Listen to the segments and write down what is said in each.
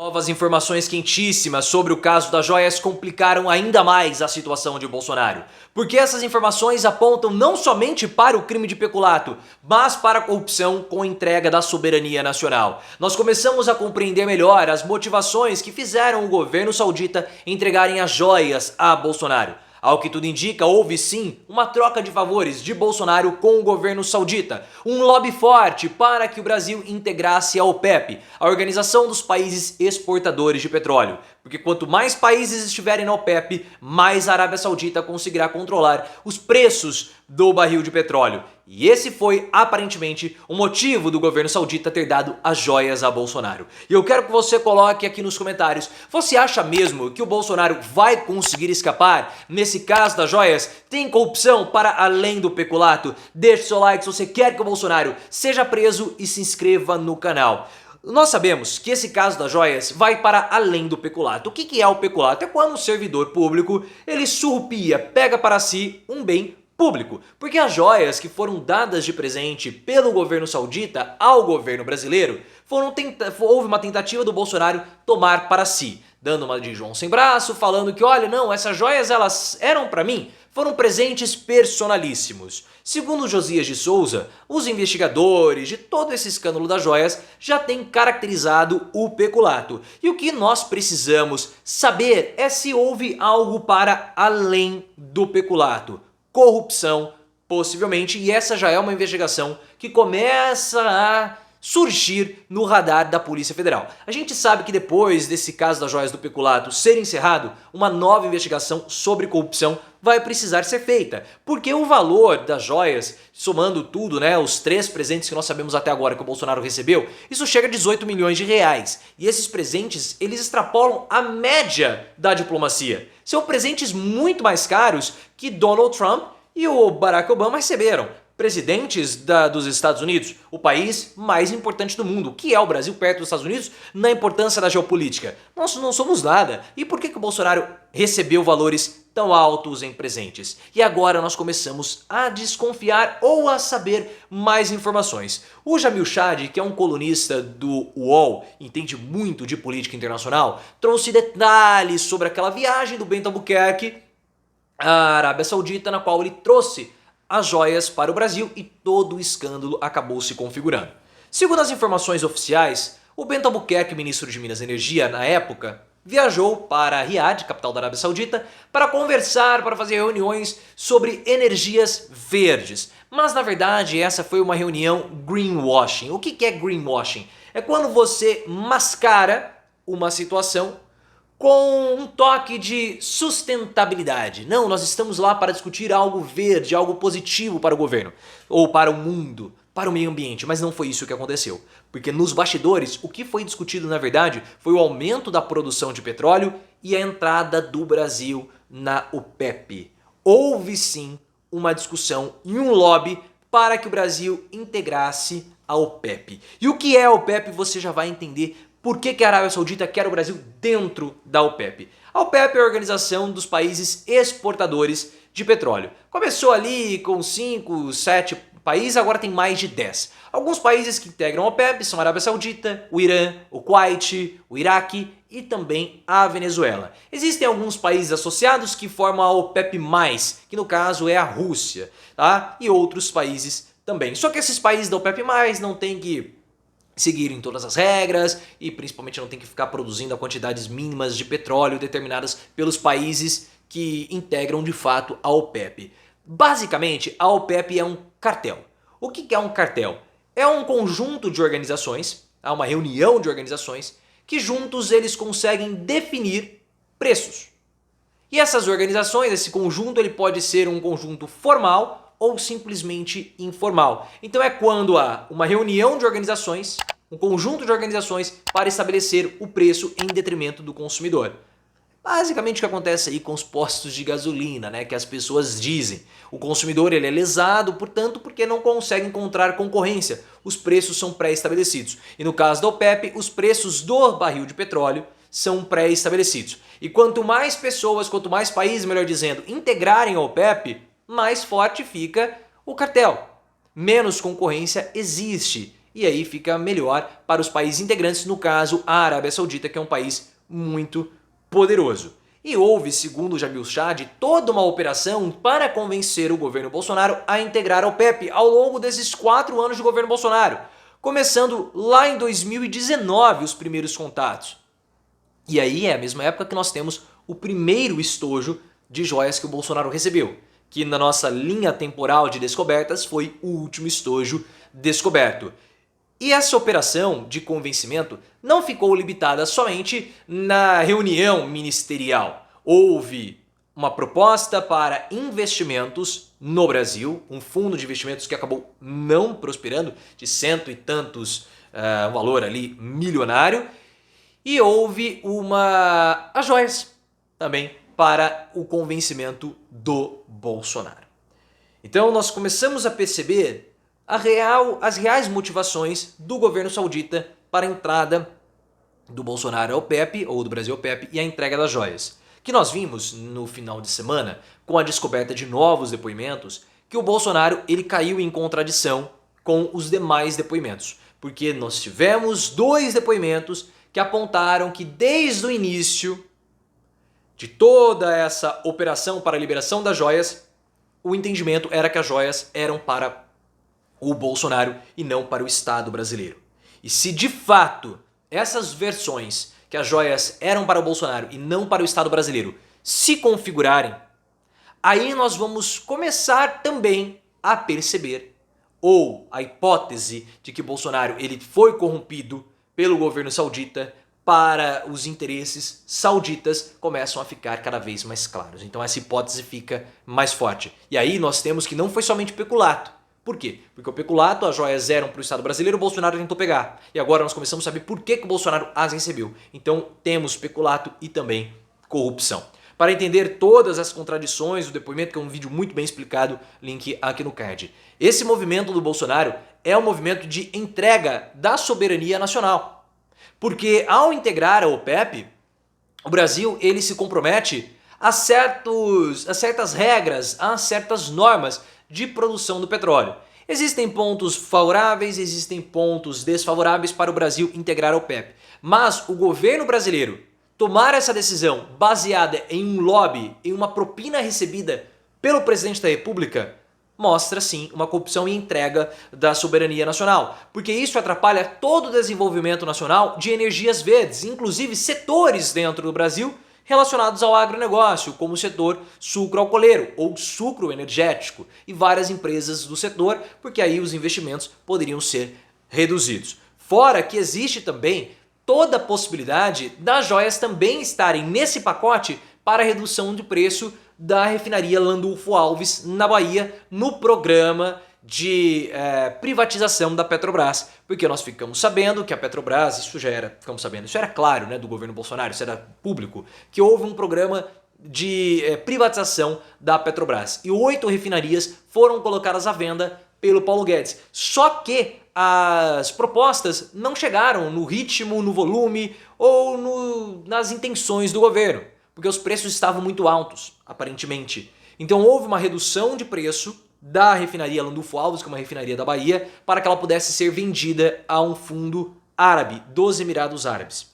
Novas informações quentíssimas sobre o caso das joias complicaram ainda mais a situação de Bolsonaro. Porque essas informações apontam não somente para o crime de peculato, mas para a corrupção com entrega da soberania nacional. Nós começamos a compreender melhor as motivações que fizeram o governo saudita entregarem as joias a Bolsonaro. Ao que tudo indica, houve sim uma troca de favores de Bolsonaro com o governo saudita, um lobby forte para que o Brasil integrasse a OPEP, a Organização dos Países Exportadores de Petróleo. Porque quanto mais países estiverem na OPEP, mais a Arábia Saudita conseguirá controlar os preços do barril de petróleo. E esse foi, aparentemente, o motivo do governo saudita ter dado as joias a Bolsonaro. E eu quero que você coloque aqui nos comentários, você acha mesmo que o Bolsonaro vai conseguir escapar? Nesse caso das joias, tem corrupção para além do peculato? Deixe seu like se você quer que o Bolsonaro seja preso e se inscreva no canal. Nós sabemos que esse caso das joias vai para além do peculato. O que é o peculato? É quando o servidor público ele surrupia, pega para si um bem público, porque as joias que foram dadas de presente pelo governo saudita ao governo brasileiro houve uma tentativa do Bolsonaro tomar para si, dando uma de João sem braço, falando que olha, não, essas joias elas eram para mim, foram presentes personalíssimos. Segundo Josias de Souza, os investigadores de todo esse escândalo das joias já têm caracterizado o peculato. E o que nós precisamos saber é se houve algo para além do peculato. Corrupção, possivelmente, e essa já é uma investigação que começa a surgir no radar da Polícia Federal. A gente sabe que depois desse caso das joias do peculato ser encerrado, uma nova investigação sobre corrupção vai precisar ser feita, porque o valor das joias, somando tudo, né, os 3 presentes que nós sabemos até agora que o Bolsonaro recebeu, isso chega a 18 milhões de reais. E esses presentes, eles extrapolam a média da diplomacia. São presentes muito mais caros que Donald Trump e o Barack Obama receberam. Presidentes dos Estados Unidos, o país mais importante do mundo, que é o Brasil perto dos Estados Unidos na importância da geopolítica. Nós não somos nada. E por que o Bolsonaro recebeu valores tão altos em presentes? E agora nós começamos a desconfiar ou a saber mais informações. O Jamil Chad, que é um colunista do UOL, entende muito de política internacional, trouxe detalhes sobre aquela viagem do Bento Albuquerque à Arábia Saudita, na qual ele trouxe as joias para o Brasil e todo o escândalo acabou se configurando. Segundo as informações oficiais, o Bento Albuquerque, ministro de Minas e Energia na época, viajou para Riad, capital da Arábia Saudita, para conversar, para fazer reuniões sobre energias verdes. Mas na verdade essa foi uma reunião greenwashing. O que é greenwashing? É quando você mascara uma situação com um toque de sustentabilidade. Não, nós estamos lá para discutir algo verde, algo positivo para o governo, ou para o mundo, para o meio ambiente, mas não foi isso que aconteceu. Porque nos bastidores, o que foi discutido na verdade foi o aumento da produção de petróleo e a entrada do Brasil na OPEP. Houve sim uma discussão e um lobby para que o Brasil integrasse a OPEP. E o que é a OPEP você já vai entender. Por que a Arábia Saudita quer o Brasil dentro da OPEP? A OPEP é a Organização dos Países Exportadores de Petróleo. Começou ali com 5, 7 países, agora tem mais de 10. Alguns países que integram a OPEP são a Arábia Saudita, o Irã, o Kuwait, o Iraque e também a Venezuela. Existem alguns países associados que formam a OPEP+, que no caso é a Rússia, tá? E outros países também. Só que esses países da OPEP+, não têm que seguirem todas as regras e principalmente não tem que ficar produzindo a quantidades mínimas de petróleo determinadas pelos países que integram de fato a OPEP. Basicamente, a OPEP é um cartel. O que é um cartel? É um conjunto de organizações, uma reunião de organizações, que juntos eles conseguem definir preços. E essas organizações, esse conjunto, ele pode ser um conjunto formal ou simplesmente informal. Então é quando há uma reunião de organizações, um conjunto de organizações para estabelecer o preço em detrimento do consumidor. Basicamente o que acontece aí com os postos de gasolina, né, que as pessoas dizem. O consumidor ele é lesado, portanto, porque não consegue encontrar concorrência. Os preços são pré-estabelecidos. E no caso da OPEP, os preços do barril de petróleo são pré-estabelecidos. E quanto mais pessoas, quanto mais países, melhor dizendo, integrarem a OPEP, mais forte fica o cartel. Menos concorrência existe e aí fica melhor para os países integrantes, no caso a Arábia Saudita, que é um país muito poderoso. E houve, segundo Jamil Chad, toda uma operação para convencer o governo Bolsonaro a integrar a OPEP ao longo desses 4 anos de governo Bolsonaro, começando lá em 2019 os primeiros contatos. E aí é a mesma época que nós temos o primeiro estojo de joias que o Bolsonaro recebeu, que na nossa linha temporal de descobertas foi o último estojo descoberto. E essa operação de convencimento não ficou limitada somente na reunião ministerial. Houve uma proposta para investimentos no Brasil, um fundo de investimentos que acabou não prosperando, de cento e tantos, um valor ali milionário, e houve as joias também para o convencimento do Bolsonaro. Então nós começamos a perceber as reais motivações do governo saudita para a entrada do Bolsonaro ao OPEP, ou do Brasil ao OPEP, e a entrega das joias. Que nós vimos no final de semana, com a descoberta de novos depoimentos, que o Bolsonaro ele caiu em contradição com os demais depoimentos. Porque nós tivemos 2 depoimentos que apontaram que desde o início de toda essa operação para a liberação das joias, o entendimento era que as joias eram para o Bolsonaro e não para o Estado brasileiro. E se de fato essas versões que as joias eram para o Bolsonaro e não para o Estado brasileiro se configurarem, aí nós vamos começar também a perceber, ou a hipótese de que Bolsonaro ele foi corrompido pelo governo saudita para os interesses sauditas começam a ficar cada vez mais claros. Então essa hipótese fica mais forte. E aí nós temos que não foi somente peculato. Por quê? Porque o peculato, as joias eram para o Estado brasileiro, o Bolsonaro tentou pegar. E agora nós começamos a saber por que o Bolsonaro as recebeu. Então temos peculato e também corrupção. Para entender todas as contradições do depoimento, que é um vídeo muito bem explicado, link aqui no card. Esse movimento do Bolsonaro é um movimento de entrega da soberania nacional. Porque ao integrar a OPEP, o Brasil ele se compromete a certas regras, a certas normas de produção do petróleo. Existem pontos favoráveis, existem pontos desfavoráveis para o Brasil integrar a OPEP. Mas o governo brasileiro tomar essa decisão baseada em um lobby, em uma propina recebida pelo presidente da República, mostra sim uma corrupção e entrega da soberania nacional, porque isso atrapalha todo o desenvolvimento nacional de energias verdes, inclusive setores dentro do Brasil relacionados ao agronegócio, como o setor sucroalcooleiro ou sucro energético e várias empresas do setor, porque aí os investimentos poderiam ser reduzidos. Fora que existe também toda a possibilidade das joias também estarem nesse pacote para redução de preço da refinaria Landulfo Alves, na Bahia, no programa de privatização da Petrobras, porque nós ficamos sabendo que a Petrobras, isso era claro, né, do governo Bolsonaro, isso era público, que houve um programa de privatização da Petrobras e 8 refinarias foram colocadas à venda pelo Paulo Guedes. Só que as propostas não chegaram no ritmo, no volume ou nas intenções do governo, porque os preços estavam muito altos, aparentemente. Então houve uma redução de preço da refinaria Landulfo Alves, que é uma refinaria da Bahia, para que ela pudesse ser vendida a um fundo árabe, dos Emirados Árabes.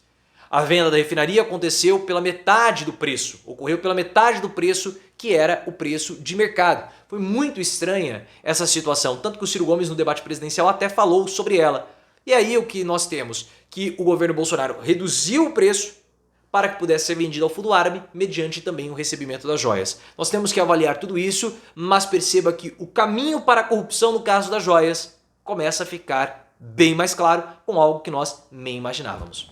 A venda da refinaria aconteceu pela metade do preço, ocorreu pela metade do preço que era o preço de mercado. Foi muito estranha essa situação, tanto que o Ciro Gomes no debate presidencial até falou sobre ela. E aí o que nós temos? Que o governo Bolsonaro reduziu o preço para que pudesse ser vendido ao fundo árabe, mediante também o recebimento das joias. Nós temos que avaliar tudo isso, mas perceba que o caminho para a corrupção no caso das joias começa a ficar bem mais claro com algo que nós nem imaginávamos.